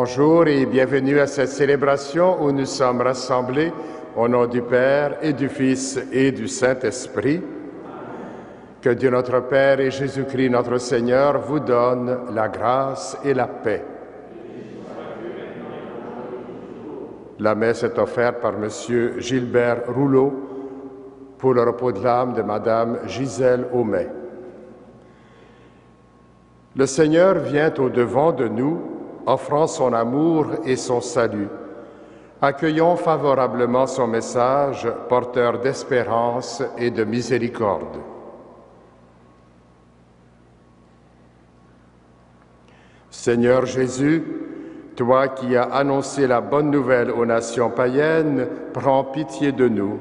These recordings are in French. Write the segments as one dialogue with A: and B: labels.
A: Bonjour et bienvenue à cette célébration où nous sommes rassemblés au nom du Père et du Fils et du Saint-Esprit. Que Dieu notre Père et Jésus-Christ notre Seigneur vous donne la grâce et la paix. La messe est offerte par M. Gilbert Rouleau pour le repos de l'âme de Mme Gisèle Aumet. Le Seigneur vient au-devant de nous, offrant son amour et son salut. Accueillons favorablement son message, porteur d'espérance et de miséricorde. Seigneur Jésus, toi qui as annoncé la bonne nouvelle aux nations païennes, prends pitié de nous.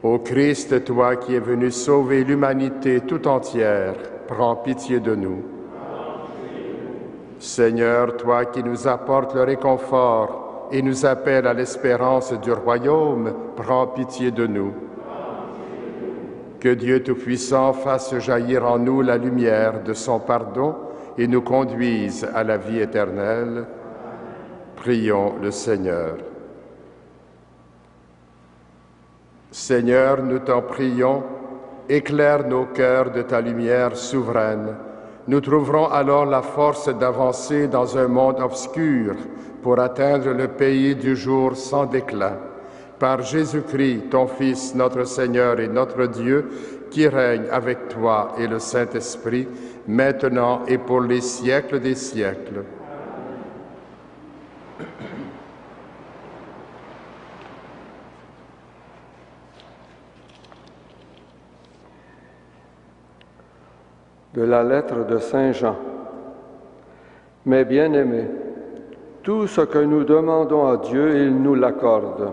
A: Ô Christ, toi qui es venu sauver l'humanité tout entière, prends pitié de nous. Seigneur, toi qui nous apportes le réconfort et nous appelles à l'espérance du royaume, prends pitié de nous. Que Dieu Tout-Puissant fasse jaillir en nous la lumière de son pardon et nous conduise à la vie éternelle. Prions le Seigneur. Seigneur, nous t'en prions, éclaire nos cœurs de ta lumière souveraine. Nous trouverons alors la force d'avancer dans un monde obscur pour atteindre le pays du jour sans déclin. Par Jésus-Christ, ton Fils, notre Seigneur et notre Dieu, qui règne avec toi et le Saint-Esprit, maintenant et pour les siècles des siècles.
B: De la lettre de Saint Jean. Mes bien-aimés, tout ce que nous demandons à Dieu, il nous l'accorde,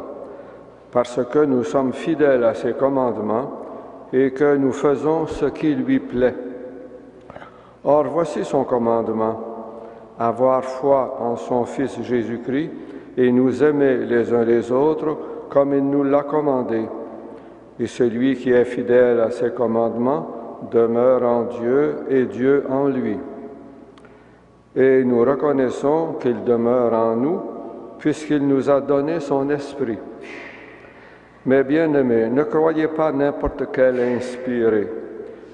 B: parce que nous sommes fidèles à ses commandements et que nous faisons ce qui lui plaît. Or, voici son commandement, avoir foi en son Fils Jésus-Christ et nous aimer les uns les autres comme il nous l'a commandé. Et celui qui est fidèle à ses commandements demeure en Dieu et Dieu en lui. Et nous reconnaissons qu'il demeure en nous, puisqu'il nous a donné son esprit. Mes bien-aimés, ne croyez pas n'importe quel inspiré,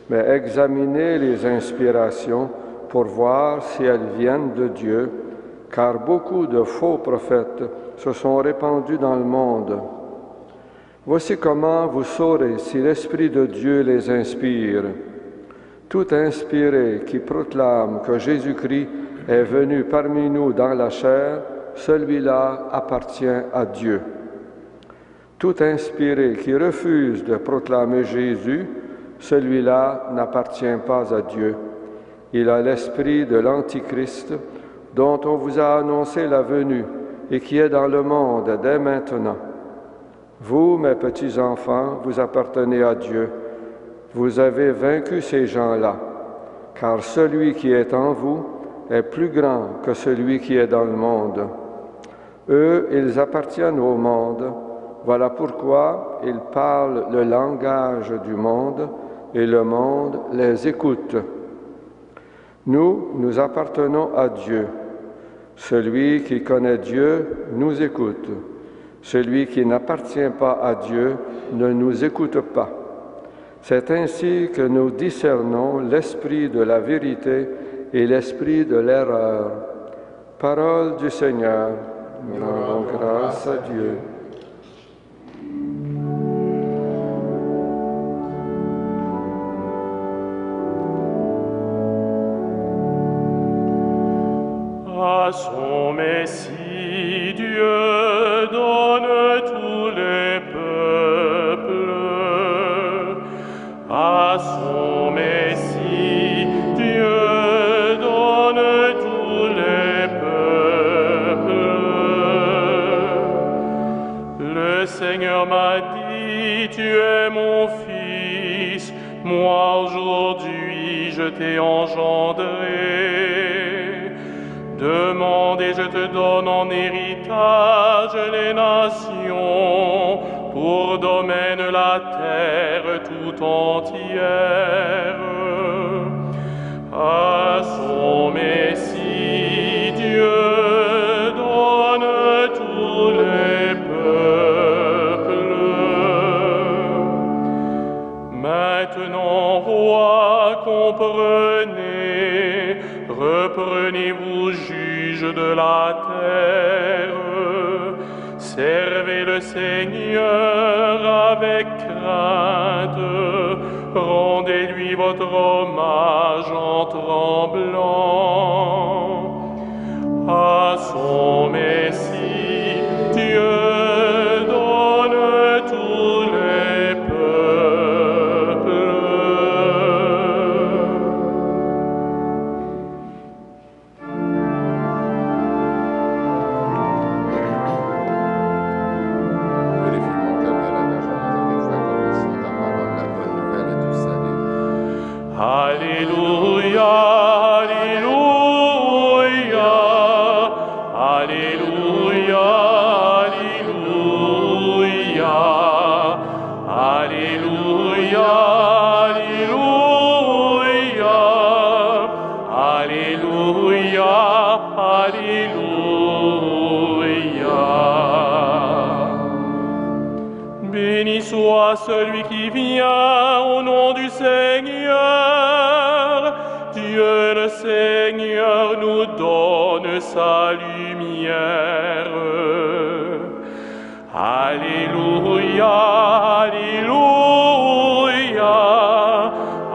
B: mais examinez les inspirations pour voir si elles viennent de Dieu, car beaucoup de faux prophètes se sont répandus dans le monde. Voici comment vous saurez si l'Esprit de Dieu les inspire. Tout inspiré qui proclame que Jésus-Christ est venu parmi nous dans la chair, celui-là appartient à Dieu. Tout inspiré qui refuse de proclamer Jésus, celui-là n'appartient pas à Dieu. Il a l'esprit de l'Antichrist, dont on vous a annoncé la venue et qui est dans le monde dès maintenant. Vous, mes petits-enfants, vous appartenez à Dieu. Vous avez vaincu ces gens-là, car celui qui est en vous est plus grand que celui qui est dans le monde. Eux, ils appartiennent au monde. Voilà pourquoi ils parlent le langage du monde et le monde les écoute. Nous appartenons à Dieu. Celui qui connaît Dieu nous écoute. Celui qui n'appartient pas à Dieu ne nous écoute pas. C'est ainsi que nous discernons l'esprit de la vérité et l'esprit de l'erreur. Parole du Seigneur. Nous rendons grâce à Dieu.
C: À son Messie, Dieu donne tous les peuples. À son Messie, Dieu donne tous les peuples. Le Seigneur m'a dit, tu es mon Fils, moi aujourd'hui je t'ai engendré. Demande et je te donne en héritage les nations, pour domaine la terre tout entière. À son Messie, Dieu Dieu donne tous les peuples. Maintenant, roi, comprenez, reprenez-vous, juges de la terre, servez le Seigneur avec crainte, rendez-lui votre hommage en tremblant. À son Messie, Dieu donne tous les peuples.
A: Vérifions tellement la nageur avec foi comme ils sont ta parole, la bonne nouvelle du salut.
C: Alléluia, Alléluia, Alléluia, Alléluia, Alléluia, Alléluia, Alléluia. Béni soit celui qui vient au nom du Seigneur. Dieu le Seigneur nous donne sa lumière. Alléluia, Alléluia,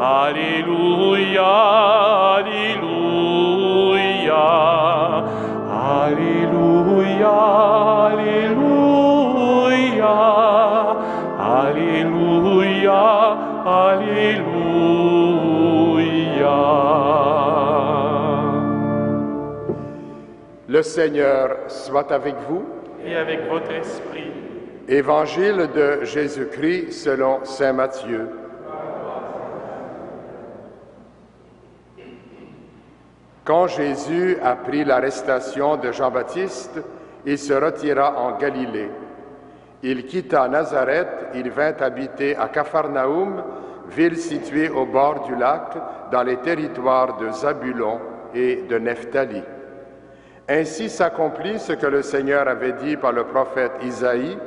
C: Alléluia, Alléluia, Alléluia, Alléluia, Alléluia.
A: Le Seigneur soit avec vous.
C: Et avec votre esprit.
A: Évangile de Jésus-Christ selon saint Matthieu. Quand Jésus apprit l'arrestation de Jean-Baptiste, il se retira en Galilée. Il quitta Nazareth, il vint habiter à Capharnaüm, ville située au bord du lac, dans les territoires de Zabulon et de Nephtali. Ainsi s'accomplit ce que le Seigneur avait dit par le prophète Isaïe: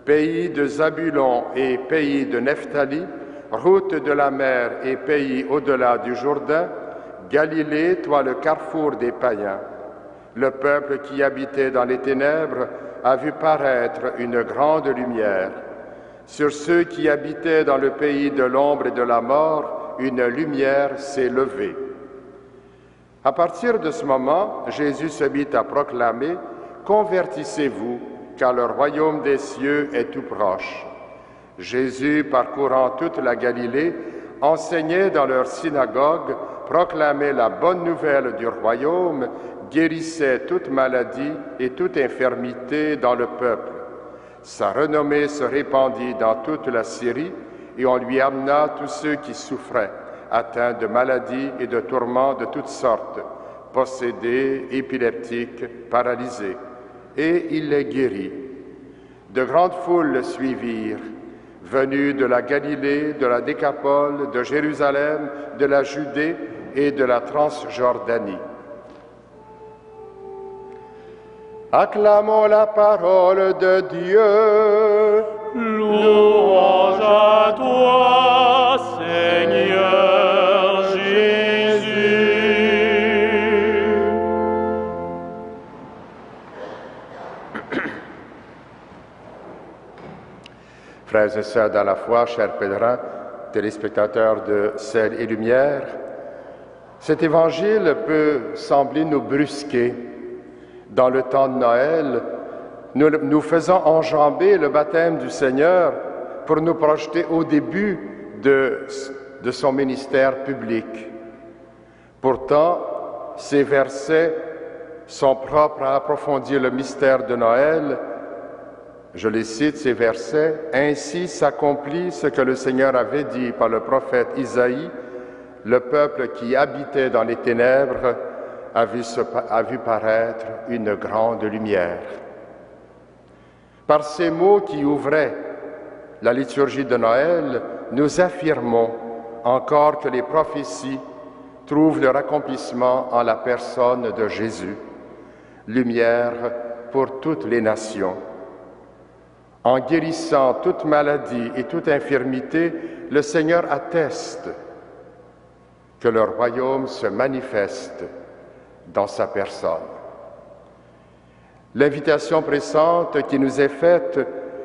A: pays de Zabulon et pays de Nephtali, route de la mer et pays au-delà du Jourdain, Galilée, toi le carrefour des païens. Le peuple qui habitait dans les ténèbres a vu paraître une grande lumière. Sur ceux qui habitaient dans le pays de l'ombre et de la mort, une lumière s'est levée. À partir de ce moment, Jésus se mit à proclamer: convertissez-vous, car le royaume des cieux est tout proche. Jésus, parcourant toute la Galilée, enseignait dans leurs synagogues, proclamait la bonne nouvelle du royaume, guérissait toute maladie et toute infirmité dans le peuple. Sa renommée se répandit dans toute la Syrie, et on lui amena tous ceux qui souffraient, atteints de maladies et de tourments de toutes sortes, possédés, épileptiques, paralysés, et il les guérit. De grandes foules le suivirent, venues de la Galilée, de la Décapole, de Jérusalem, de la Judée et de la Transjordanie. Acclamons la parole de Dieu.
C: Louange à toi, Seigneur Jésus.
A: Frères et sœurs dans la foi, chers pèlerins, téléspectateurs de Ciel et Lumière, cet évangile peut sembler nous brusquer. Dans le temps de Noël, nous faisons enjamber le baptême du Seigneur pour nous projeter au début de son ministère public. Pourtant, ces versets sont propres à approfondir le mystère de Noël. Je les cite, ces versets: « Ainsi s'accomplit ce que le Seigneur avait dit par le prophète Isaïe, le peuple qui habitait dans les ténèbres a vu paraître une grande lumière. » Par ces mots qui ouvraient la liturgie de Noël, nous affirmons encore que les prophéties trouvent leur accomplissement en la personne de Jésus. lumière pour toutes les nations. En guérissant toute maladie et toute infirmité, le Seigneur atteste que le royaume se manifeste dans sa personne. L'invitation pressante qui nous est faite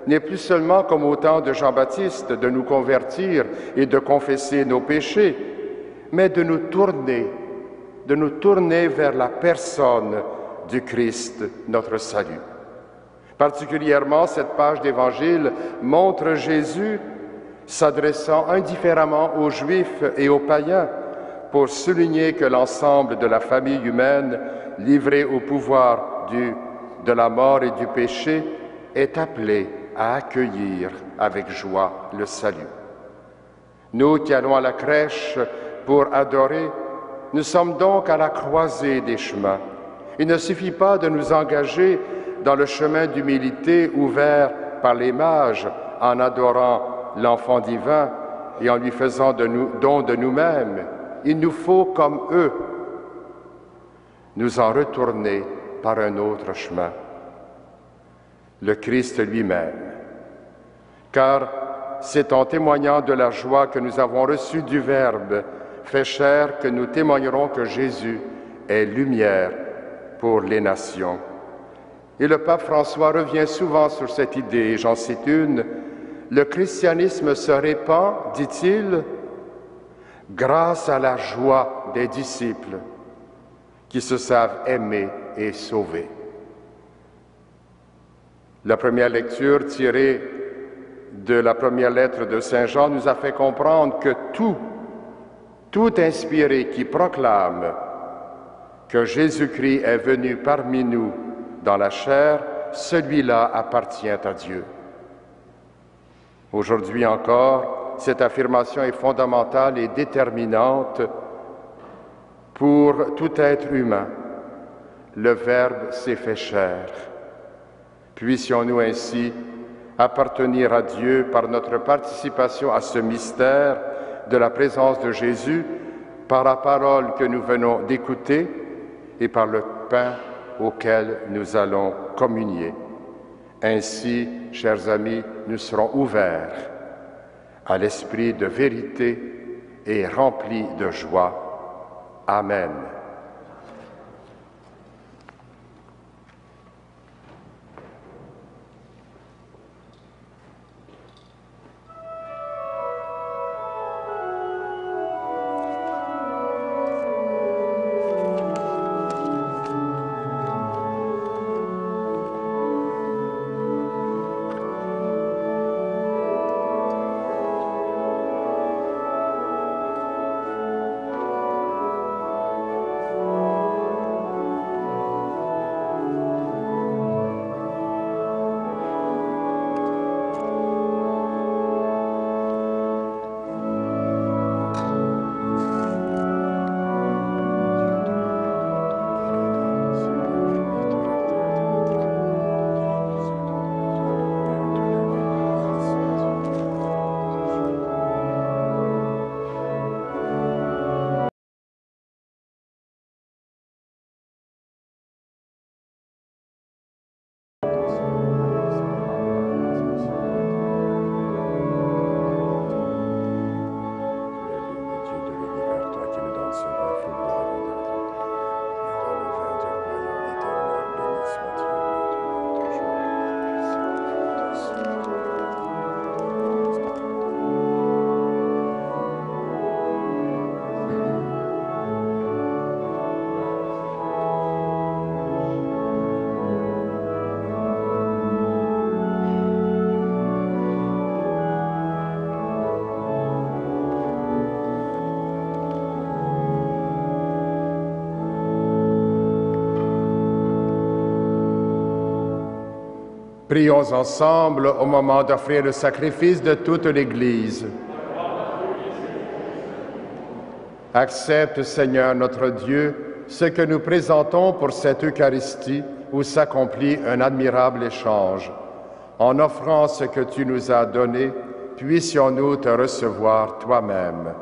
A: n'est plus seulement comme au temps de Jean-Baptiste de nous convertir et de confesser nos péchés, mais de nous tourner vers la personne du Christ, notre salut. Particulièrement, cette page d'Évangile montre Jésus s'adressant indifféremment aux Juifs et aux païens pour souligner que l'ensemble de la famille humaine, livrée au pouvoir de la mort et du péché, est appelée à accueillir avec joie le salut. Nous qui allons à la crèche pour adorer, nous sommes donc à la croisée des chemins. Il ne suffit pas de nous engager dans le chemin d'humilité ouvert par les mages en adorant l'enfant divin et en lui faisant don de nous-mêmes. Il nous faut, comme eux, nous en retourner par un autre chemin, le Christ lui-même. Car c'est en témoignant de la joie que nous avons reçue du Verbe fait chair que nous témoignerons que Jésus est lumière pour les nations. Et le pape François revient souvent sur cette idée, et j'en cite une. Le christianisme se répand, dit-il, grâce à la joie des disciples qui se savent aimer et sauver. La première lecture tirée de la première lettre de Saint Jean nous a fait comprendre que tout inspiré qui proclame que Jésus-Christ est venu parmi nous dans la chair, celui-là appartient à Dieu. Aujourd'hui encore, cette affirmation est fondamentale et déterminante pour tout être humain. Le Verbe s'est fait chair. Puissions-nous ainsi appartenir à Dieu par notre participation à ce mystère de la présence de Jésus, par la parole que nous venons d'écouter et par le pain auquel nous allons communier. Ainsi, chers amis, nous serons ouverts à l'esprit de vérité et remplis de joie. Amen. Prions ensemble au moment d'offrir le sacrifice de toute l'Église. Accepte, Seigneur notre Dieu, ce que nous présentons pour cette Eucharistie où s'accomplit un admirable échange. En offrant ce que tu nous as donné, puissions-nous te recevoir toi-même.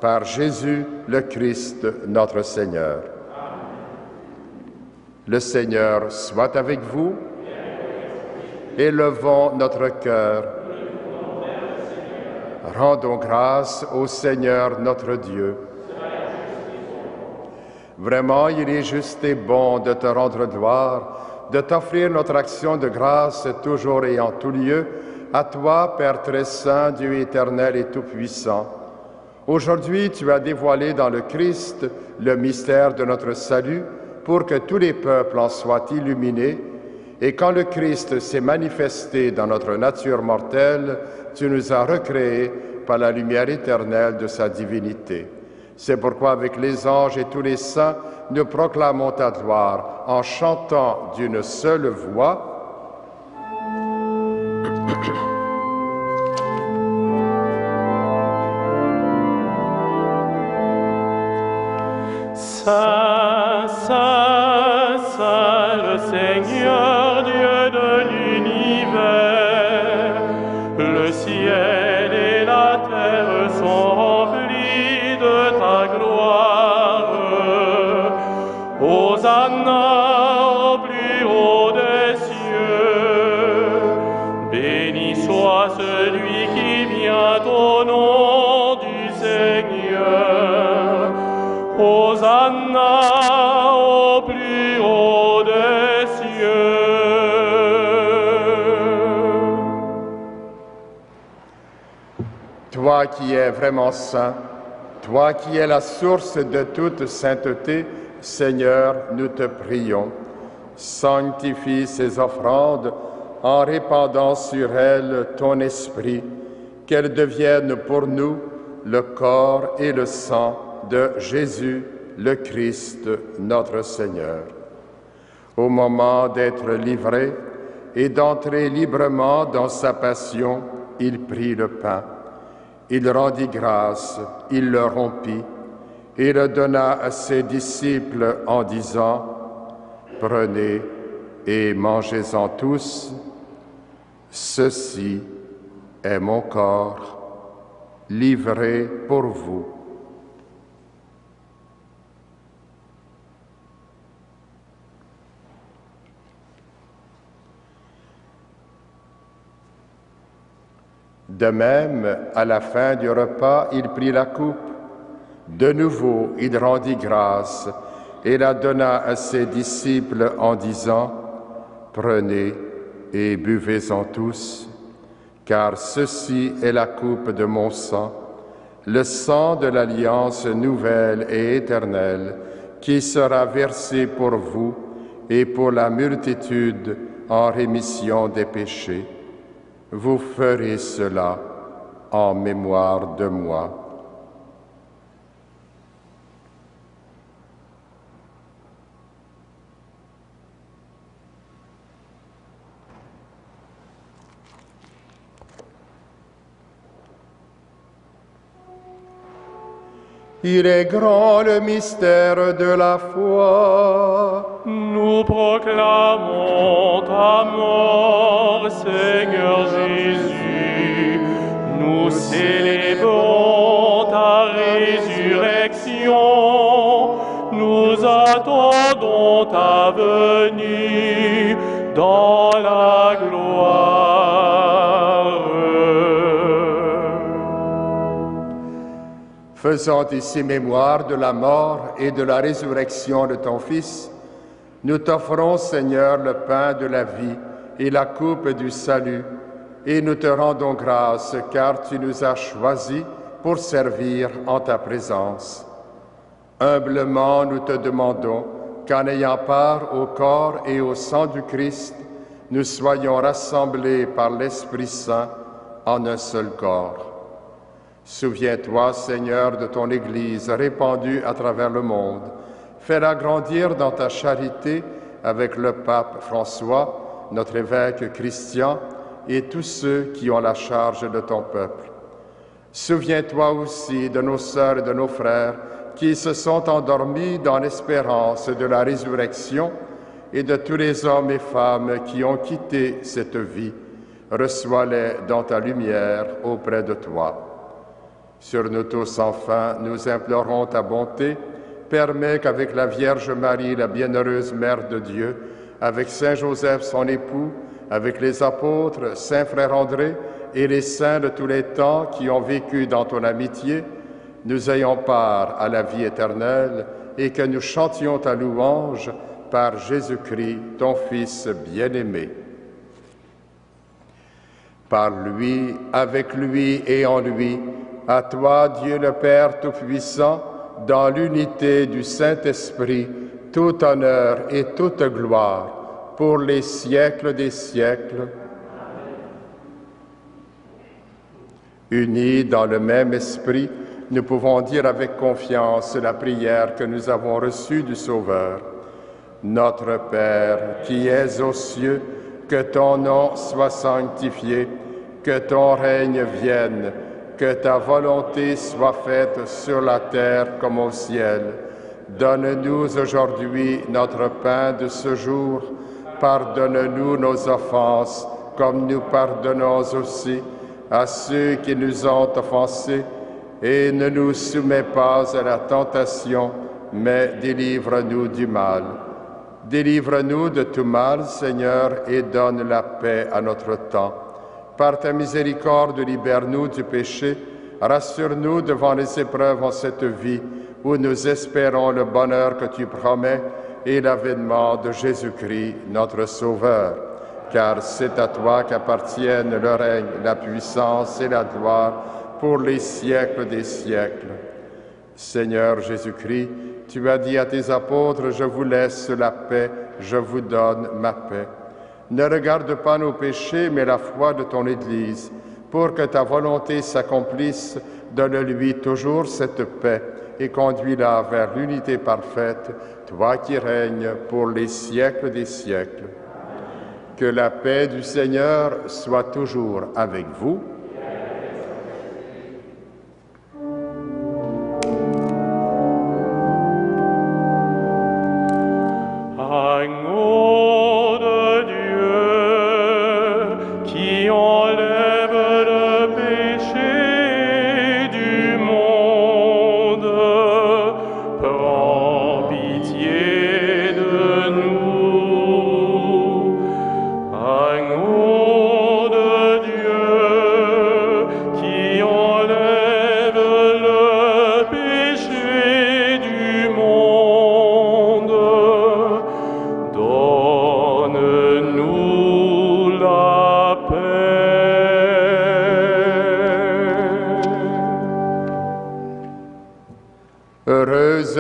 A: Par Jésus le Christ, notre Seigneur. Le Seigneur soit avec vous. Élevons notre cœur. Rendons grâce au Seigneur notre Dieu. Vraiment, il est juste et bon de te rendre gloire, de t'offrir notre action de grâce toujours et en tout lieu, à toi, Père très saint, Dieu éternel et tout-puissant. Aujourd'hui, tu as dévoilé dans le Christ le mystère de notre salut pour que tous les peuples en soient illuminés. Et quand le Christ s'est manifesté dans notre nature mortelle, tu nous as recréés par la lumière éternelle de sa divinité. C'est pourquoi avec les anges et tous les saints, nous proclamons ta gloire en chantant d'une seule voix.
C: Saint, Saint, Saint, le Seigneur, Dieu de l'univers, le ciel et la terre sont remplis de ta gloire. Hosanna au plus haut des cieux, béni soit celui qui vient au nom du Seigneur. Hosanna au plus haut des cieux.
A: Toi qui es vraiment saint, toi qui es la source de toute sainteté, Seigneur, nous te prions. Sanctifie ces offrandes en répandant sur elles ton esprit, qu'elles deviennent pour nous le corps et le sang de Jésus, le Christ, notre Seigneur. Au moment d'être livré et d'entrer librement dans sa passion, il prit le pain. Il rendit grâce, il le rompit et le donna à ses disciples en disant : « Prenez et mangez-en tous, ceci est mon corps, livré pour vous. » De même, à la fin du repas, il prit la coupe. De nouveau, il rendit grâce et la donna à ses disciples en disant : « Prenez et buvez-en tous, car ceci est la coupe de mon sang, le sang de l'alliance nouvelle et éternelle, qui sera versé pour vous et pour la multitude en rémission des péchés. Vous ferez cela en mémoire de moi. » Il est grand le mystère de la foi.
C: Nous proclamons ta mort, Seigneur Jésus. Nous célébrons ta résurrection. Nous attendons ta venue dans la gloire.
A: Faisant ici mémoire de la mort et de la résurrection de ton Fils, nous t'offrons, Seigneur, le pain de la vie et la coupe du salut, et nous te rendons grâce, car tu nous as choisis pour servir en ta présence. Humblement, nous te demandons qu'en ayant part au corps et au sang du Christ, nous soyons rassemblés par l'Esprit Saint en un seul corps. Souviens-toi, Seigneur, de ton Église répandue à travers le monde. Fais-la grandir dans ta charité avec le pape François, notre évêque Christian et tous ceux qui ont la charge de ton peuple. Souviens-toi aussi de nos sœurs et de nos frères qui se sont endormis dans l'espérance de la résurrection et de tous les hommes et femmes qui ont quitté cette vie. Reçois-les dans ta lumière auprès de toi. Sur nous tous, enfin, nous implorons ta bonté, permets qu'avec la Vierge Marie, la bienheureuse Mère de Dieu, avec Saint Joseph, son époux, avec les apôtres, Saint Frère André et les saints de tous les temps qui ont vécu dans ton amitié, nous ayons part à la vie éternelle et que nous chantions ta louange par Jésus-Christ, ton Fils bien-aimé. Par lui, avec lui et en lui, à toi, Dieu le Père Tout-Puissant, dans l'unité du Saint-Esprit, tout honneur et toute gloire, pour les siècles des siècles. Unis dans le même esprit, nous pouvons dire avec confiance la prière que nous avons reçue du Sauveur. Notre Père, qui es aux cieux, que ton nom soit sanctifié, que ton règne vienne, que ta volonté soit faite sur la terre comme au ciel. Donne-nous aujourd'hui notre pain de ce jour. Pardonne-nous nos offenses, comme nous pardonnons aussi à ceux qui nous ont offensés. Et ne nous soumets pas à la tentation, mais délivre-nous du mal. Délivre-nous de tout mal, Seigneur, et donne la paix à notre temps. Par ta miséricorde, libère-nous du péché, rassure-nous devant les épreuves en cette vie, où nous espérons le bonheur que tu promets et l'avènement de Jésus-Christ, notre Sauveur. Car c'est à toi qu'appartiennent le règne, la puissance et la gloire pour les siècles des siècles. Seigneur Jésus-Christ, tu as dit à tes apôtres, je vous laisse la paix, je vous donne ma paix. Ne regarde pas nos péchés, mais la foi de ton Église. Pour que ta volonté s'accomplisse, donne-lui toujours cette paix et conduis-la vers l'unité parfaite, toi qui règnes pour les siècles des siècles. Que la paix du Seigneur soit toujours avec vous.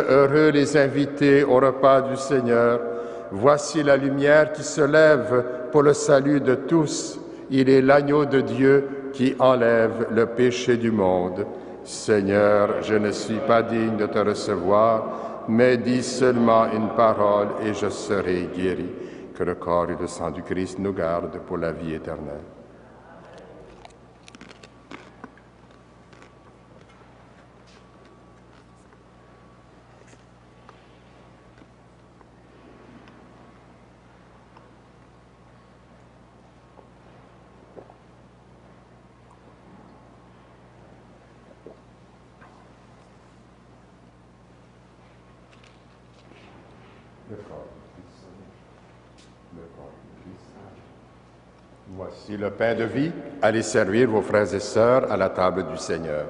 A: Heureux les invités au repas du Seigneur. Voici la lumière qui se lève pour le salut de tous. Il est l'agneau de Dieu qui enlève le péché du monde. Seigneur, je ne suis pas digne de te recevoir, mais dis seulement une parole et je serai guéri. Que le corps et le sang du Christ nous gardent pour la vie éternelle. Voici le pain de vie. Allez servir vos frères et sœurs à la table du Seigneur.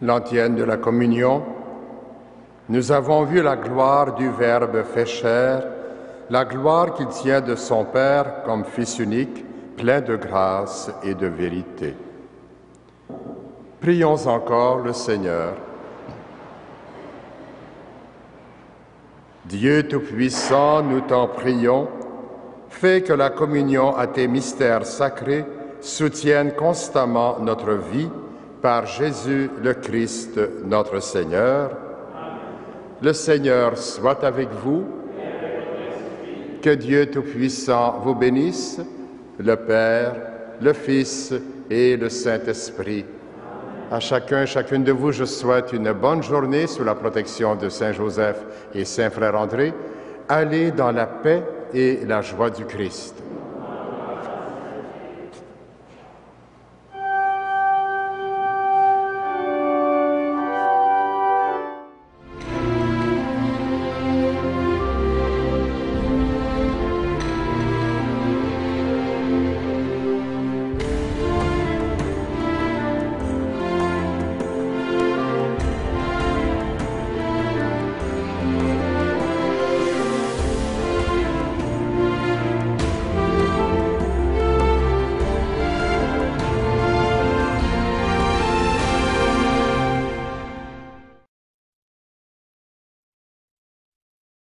A: l'antienne de la communion, nous avons vu la gloire du Verbe fait chair, la gloire qu'il tient de son Père comme Fils unique, plein de grâce et de vérité. Prions encore le Seigneur. Dieu Tout-Puissant, nous t'en prions, fais que la communion à tes mystères sacrés soutienne constamment notre vie par Jésus le Christ, notre Seigneur. Le Seigneur soit avec vous. Que Dieu Tout-Puissant vous bénisse, le Père, le Fils et le Saint-Esprit. À chacun et chacune de vous, je souhaite une bonne journée sous la protection de Saint Joseph et Saint Frère André. Allez dans la paix et la joie du Christ.